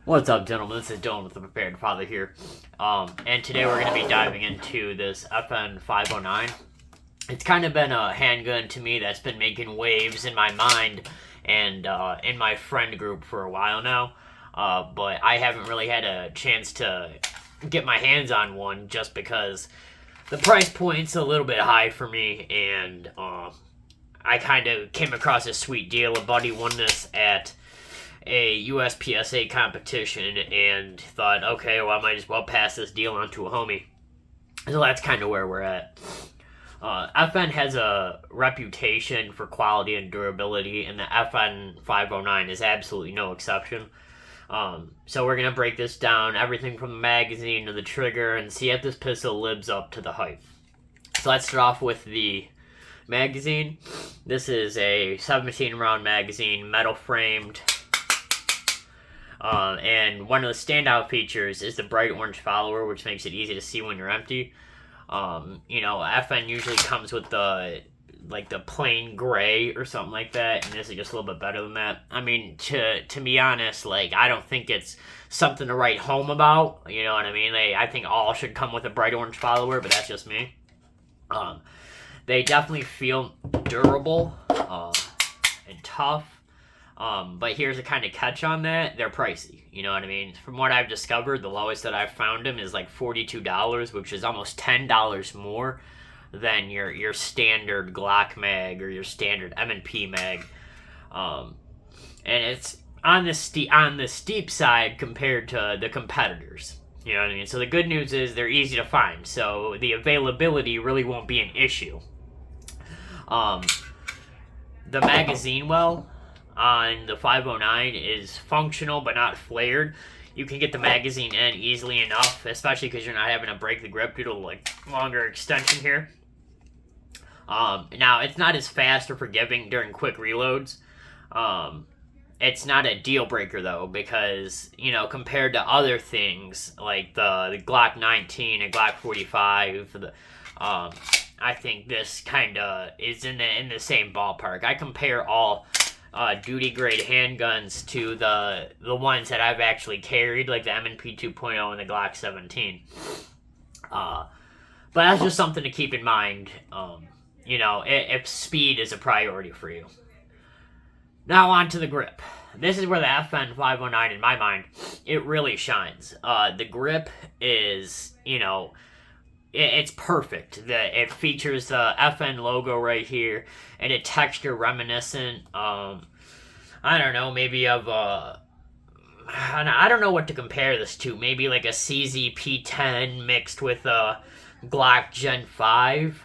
What's up, gentlemen? This is Dylan with the Prepared Father here. And today we're going to be diving into this FN 509. It's kind of been a handgun to me that's been making waves in my mind and in my friend group for a while now. But I haven't really had a chance to get my hands on one just because the price point's a little bit high for me, and I kind of came across a sweet deal. A buddy won this at a USPSA competition and thought, okay, well, I might as well pass this deal on to a homie. So that's kind of where we're at. FN has a reputation for quality and durability, and the FN 509 is absolutely no exception. So we're going to break this down, everything from the magazine to the trigger, and see if this pistol lives up to the hype. So let's start off with the magazine. This is a 17 round magazine, metal framed. And one of the standout features is the bright orange follower, which makes it easy to see when you're empty. FN usually comes with the plain gray or something like that, and this is just a little bit better than that. I mean, to be honest, I don't think it's something to write home about. You know what I mean? I think all should come with a bright orange follower, but that's just me. They definitely feel durable and tough. But here's a kind of catch on that. They're pricey. You know what I mean? From what I've discovered, the lowest that I've found them is like $42, which is almost $10 more than your standard Glock mag or your standard M&P mag. And it's on the steep side compared to the competitors. You know what I mean? So the good news is they're easy to find. So the availability really won't be an issue. The magazine on the 509 is functional but not flared. You can get the magazine in easily enough, especially because you're not having to break the grip due to longer extension here. Now it's not as fast or forgiving during quick reloads. It's not a deal breaker though, because compared to other things like the Glock 19 and Glock 45, I think this kind of is in the same ballpark. I compare all duty grade handguns to the ones that I've actually carried, like the M&P 2.0 and the Glock 17. But that's just something to keep in mind. If speed is a priority for you. Now on to the grip. This is where the FN 509, in my mind, it really shines. The grip is, it's perfect. It features the FN logo right here, and a texture reminiscent, I don't know, maybe of I don't know what to compare this to. Maybe like a CZP10 mixed with a Glock Gen 5.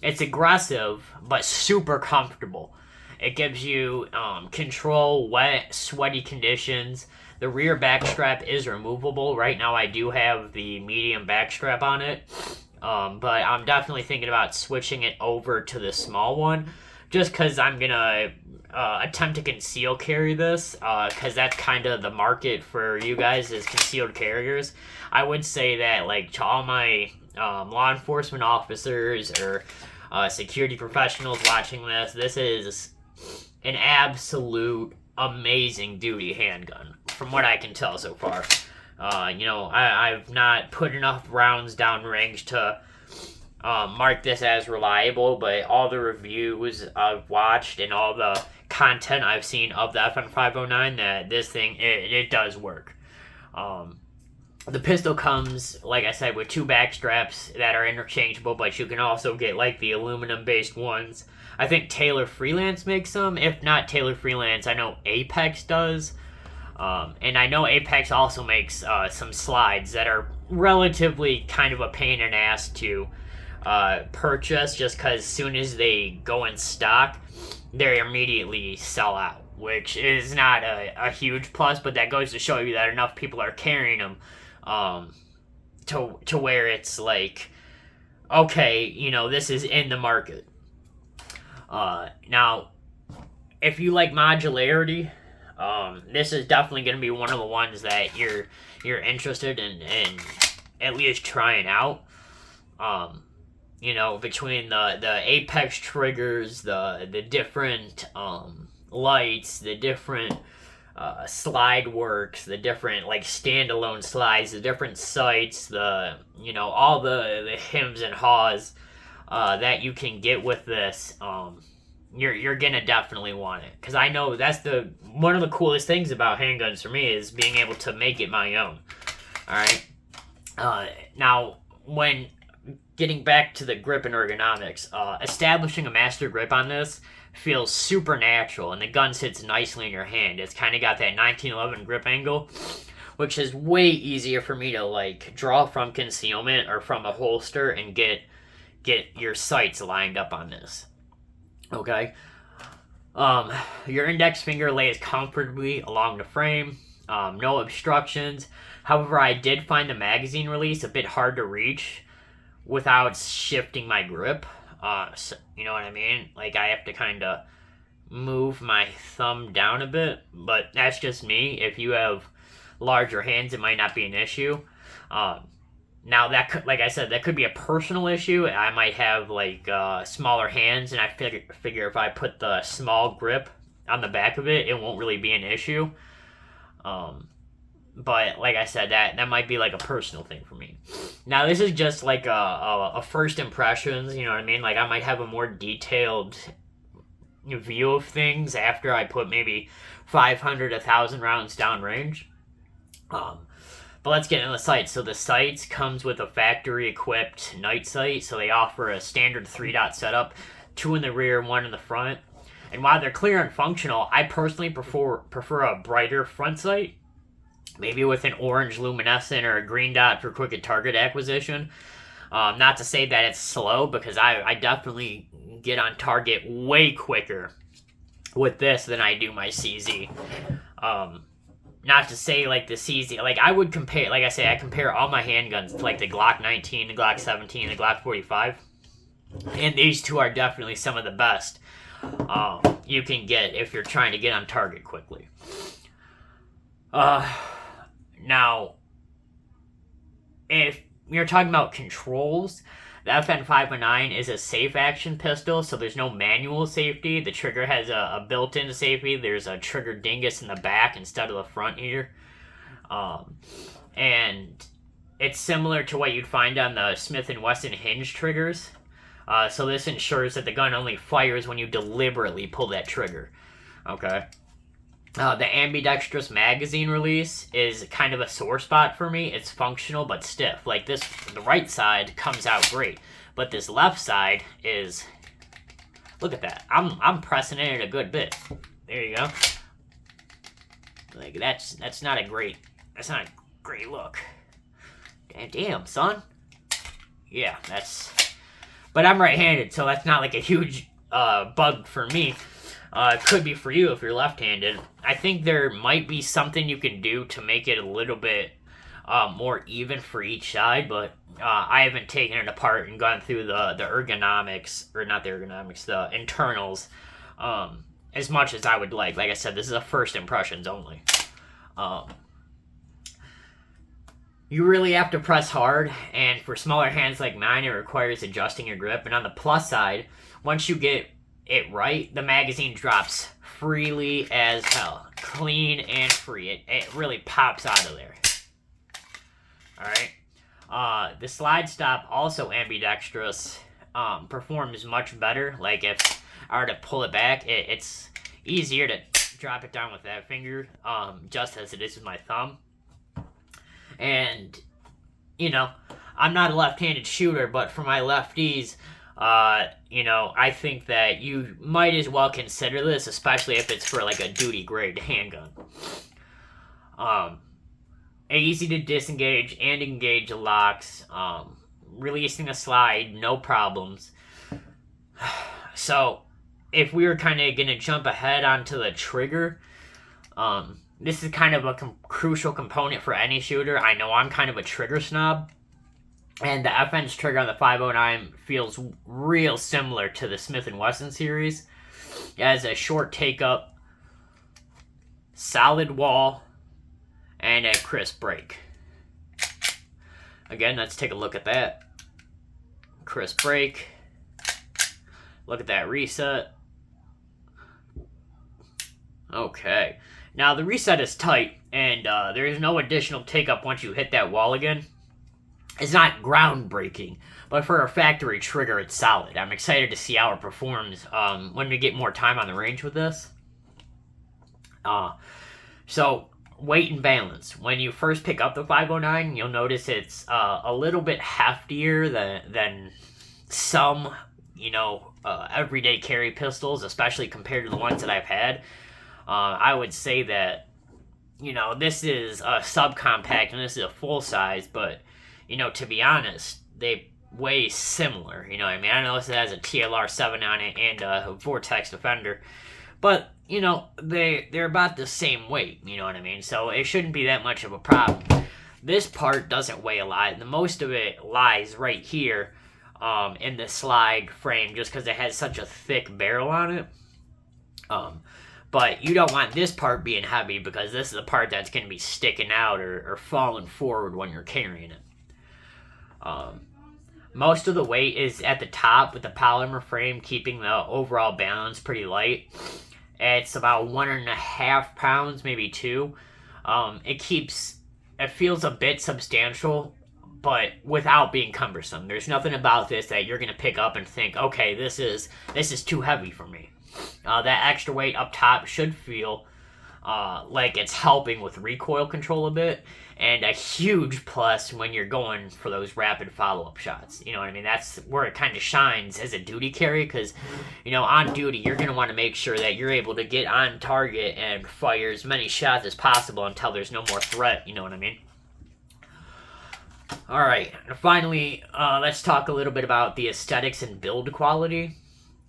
It's aggressive, but super comfortable. It gives you control, wet, sweaty conditions. The rear back strap is removable. Right now I do have the medium back strap on it. But I'm definitely thinking about switching it over to the small one. Just because I'm going to attempt to conceal carry this. Because that's kind of the market for you guys is concealed carriers. I would say that to all my law enforcement officers or security professionals watching this is an absolute amazing duty handgun, from what I can tell so far. I've not put enough rounds downrange to mark this as reliable, but all the reviews I've watched and all the content I've seen of the FN 509, that this thing, it does work. The pistol comes, like I said, with two back straps that are interchangeable, but you can also get the aluminum-based ones. I think Taylor Freelance makes them. If not Taylor Freelance, I know Apex does. And I know Apex also makes some slides that are relatively kind of a pain in the ass to purchase, just because as soon as they go in stock, they immediately sell out, which is not a huge plus, but that goes to show you that enough people are carrying them to where it's okay, this is in the market. Now, if you like modularity, this is definitely going to be one of the ones that you're interested in at least trying out. Between the Apex triggers, the different lights, the different slide works, the different like standalone slides, the different sights, the all the hems and haws that you can get with this. You're gonna definitely want it, because I know that's the one of the coolest things about handguns for me is being able to make it my own. All right. Now, when getting back to the grip and ergonomics, establishing a master grip on this feels super natural, and the gun sits nicely in your hand. It's kind of got that 1911 grip angle, which is way easier for me to like draw from concealment or from a holster and get your sights lined up on this. Okay. Your index finger lays comfortably along the frame. No obstructions. However, I did find the magazine release a bit hard to reach without shifting my grip. So, you know what I mean? Like, I have to kind of move my thumb down a bit, but that's just me. If you have larger hands, it might not be an issue. Now, that could, like I said, that could be a personal issue. I might have, like, smaller hands, and I figure if I put the small grip on the back of it, it won't really be an issue. But like I said, that might be like a personal thing for me. Now, this is just like a first impressions, you know what I mean? Like, I might have a more detailed view of things after I put maybe 500, 1,000 rounds downrange. But let's get into the sights. So the sights comes with a factory-equipped night sight. So they offer a standard 3-dot setup, 2 in the rear, 1 in the front. And while they're clear and functional, I personally prefer a brighter front sight. Maybe with an orange luminescent or a green dot for quicker target acquisition. Not to say that it's slow, because I definitely get on target way quicker with this than I do my CZ. Not to say like the CZ, like I would compare, like I say, I compare all my handguns to like the Glock 19, the Glock 17, the Glock 45. And these two are definitely some of the best you can get if you're trying to get on target quickly. Now, if you're talking about controls, the FN509 is a safe action pistol, so there's no manual safety. The trigger has a built-in safety. There's a trigger dingus in the back instead of the front here. And it's similar to what you'd find on the Smith & Wesson hinge triggers. So this ensures that the gun only fires when you deliberately pull that trigger. Okay. The ambidextrous magazine release is kind of a sore spot for me. It's functional but stiff. Like this, the right side comes out great, but this left side is. Look at that. I'm pressing it a good bit. There you go. Like that's not a great look. Damn, son. Yeah, that's. But I'm right-handed, so that's not like a huge bug for me. It could be for you if you're left-handed. I think there might be something you can do to make it a little bit more even for each side, but I haven't taken it apart and gone through the ergonomics, or not the ergonomics, the internals, as much as I would like. Like I said, this is a first impressions only. You really have to press hard, and for smaller hands like mine, it requires adjusting your grip. And on the plus side, once you get it right, the magazine drops freely as hell. Clean and free. It really pops out of there. Alright. The slide stop, also ambidextrous, performs much better. Like if I were to pull it back, it's easier to drop it down with that finger, just as it is with my thumb. And, you know, I'm not a left-handed shooter, but for my lefties, I think that you might as well consider this, especially if it's for like a duty grade handgun. Easy to disengage and engage the locks. Releasing a slide, no problems. So, if we were kind of gonna jump ahead onto the trigger, this is kind of a crucial component for any shooter. I know I'm kind of a trigger snob. And the FN's trigger on the 509 feels real similar to the Smith & Wesson series. It has a short take-up, solid wall, and a crisp break. Again, let's take a look at that. Crisp break. Look at that reset. Okay. Now, the reset is tight, and there is no additional take up once you hit that wall again. It's not groundbreaking, but for a factory trigger, it's solid. I'm excited to see how it performs when we get more time on the range with this. So, weight and balance. When you first pick up the 509, you'll notice it's a little bit heftier than some, everyday carry pistols, especially compared to the ones that I've had. I would say that, this is a subcompact and this is a full size, but, to be honest, they weigh similar. I mean, I know this has a TLR 7 on it and a Vortex Defender, but, they're about the same weight, you know what I mean? So it shouldn't be that much of a problem. This part doesn't weigh a lot. The most of it lies right here in the slide frame just because it has such a thick barrel on it. But you don't want this part being heavy because this is the part that's going to be sticking out or falling forward when you're carrying it. Most of the weight is at the top with the polymer frame, keeping the overall balance pretty light. It's about 1.5 pounds, maybe 2. It feels a bit substantial, but without being cumbersome. There's nothing about this that you're going to pick up and think, okay, this is too heavy for me. That extra weight up top should feel like it's helping with recoil control a bit, and a huge plus when you're going for those rapid follow-up shots. You know what I mean? That's where it kind of shines as a duty carry, because, on duty, you're going to want to make sure that you're able to get on target and fire as many shots as possible until there's no more threat, you know what I mean? Alright, finally, let's talk a little bit about the aesthetics and build quality.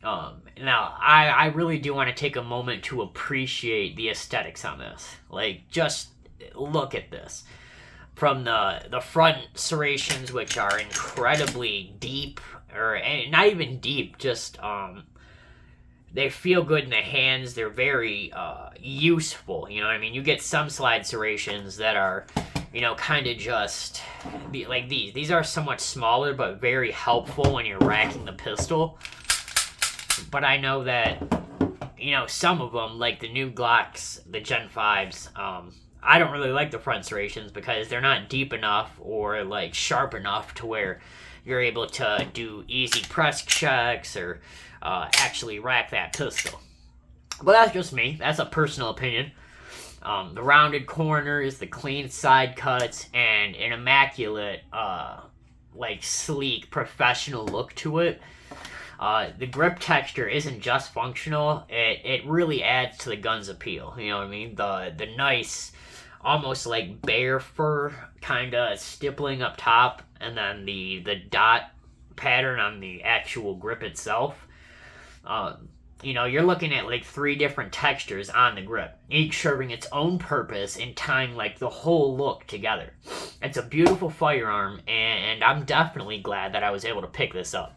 Now, I really do want to take a moment to appreciate the aesthetics on this. Like, just look at this. From the front serrations, which are incredibly deep, or not even deep, just, they feel good in the hands. They're very, useful, you know what I mean? You get some slide serrations that are, kind of just, like these. These are somewhat smaller, but very helpful when you're racking the pistol. But I know that, some of them, like the new Glocks, the Gen 5s, I don't really like the front serrations because they're not deep enough or, like, sharp enough to where you're able to do easy press checks or actually rack that pistol. But that's just me. That's a personal opinion. The rounded corners, the clean side cuts, and an immaculate, sleek, professional look to it. The grip texture isn't just functional, it really adds to the gun's appeal, you know what I mean? The nice, almost like bear fur kind of stippling up top, and then the dot pattern on the actual grip itself. You're looking at like 3 different textures on the grip, each serving its own purpose and tying like the whole look together. It's a beautiful firearm, and I'm definitely glad that I was able to pick this up.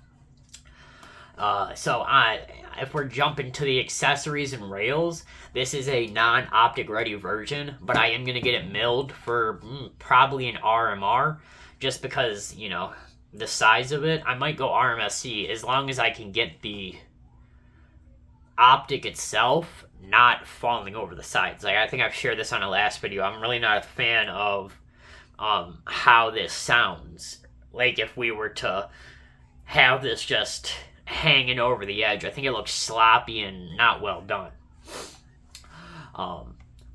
If we're jumping to the accessories and rails, this is a non-optic ready version, but I am going to get it milled for probably an RMR, just because, the size of it. I might go RMSC as long as I can get the optic itself not falling over the sides. Like, I think I've shared this on a last video. I'm really not a fan of how this sounds. Like, if we were to have this just hanging over the edge, I think it looks sloppy and not well done.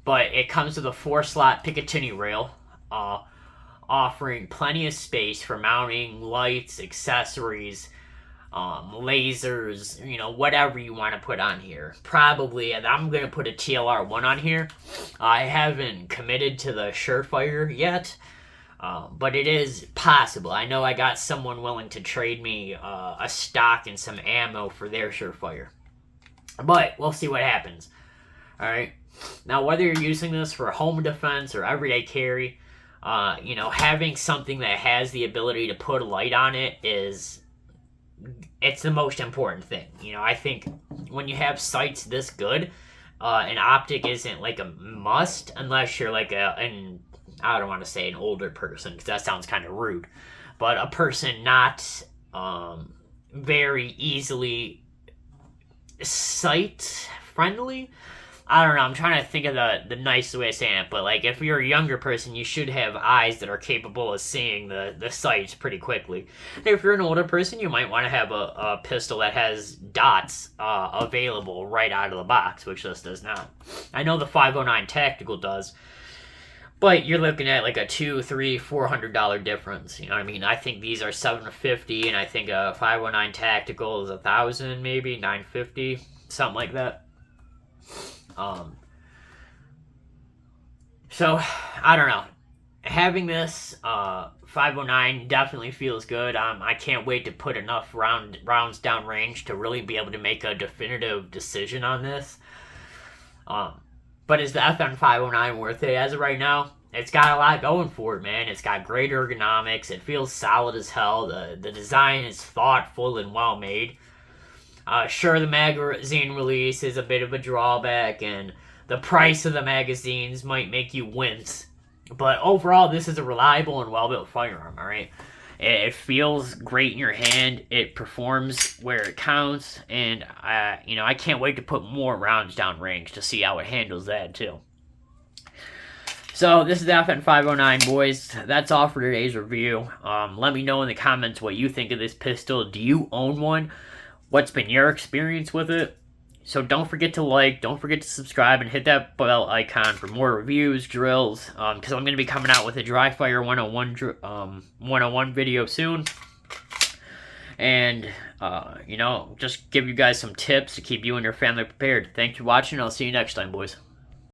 But it comes with a 4-slot Picatinny rail, offering plenty of space for mounting lights, accessories, lasers, whatever you want to put on here. Probably, and I'm going to put a TLR 1 on here. I haven't committed to the Surefire yet, but it is possible. I know I got someone willing to trade me a stock and some ammo for their Surefire. But we'll see what happens. Alright. Now, whether you're using this for home defense or everyday carry, having something that has the ability to put a light on it it's the most important thing. I think when you have sights this good, an optic isn't like a must unless you're like I don't want to say an older person because that sounds kind of rude, but a person not very easily sight friendly. I don't know. I'm trying to think of the nicest way of saying it, but like if you're a younger person, you should have eyes that are capable of seeing the sights pretty quickly. And if you're an older person, you might want to have a pistol that has dots available right out of the box, which this does not. I know the 509 Tactical does, but you're looking at like a $200, $300, $400 difference. You know what I mean? I think these are $750, and I think a 509 Tactical is $1,000, maybe $950, something like that. So I don't know. Having this 509 definitely feels good. I can't wait to put enough rounds down range to really be able to make a definitive decision on this. But is the FN 509 worth it as of right now? It's got a lot going for it, man. It's got great ergonomics. It feels solid as hell. The design is thoughtful and well made. Sure, the magazine release is a bit of a drawback, and the price of the magazines might make you wince. But overall, this is a reliable and well-built firearm, alright? It feels great in your hand. It performs where it counts, and I can't wait to put more rounds down range to see how it handles that too. So this is the FN 509, boys. That's all for today's review. Let me know in the comments what you think of this pistol. Do you own one? What's been your experience with it? So don't forget to like, don't forget to subscribe, and hit that bell icon for more reviews, drills, because I'm going to be coming out with a dry fire 101 video soon. And, just give you guys some tips to keep you and your family prepared. Thanks for watching. I'll see you next time, boys.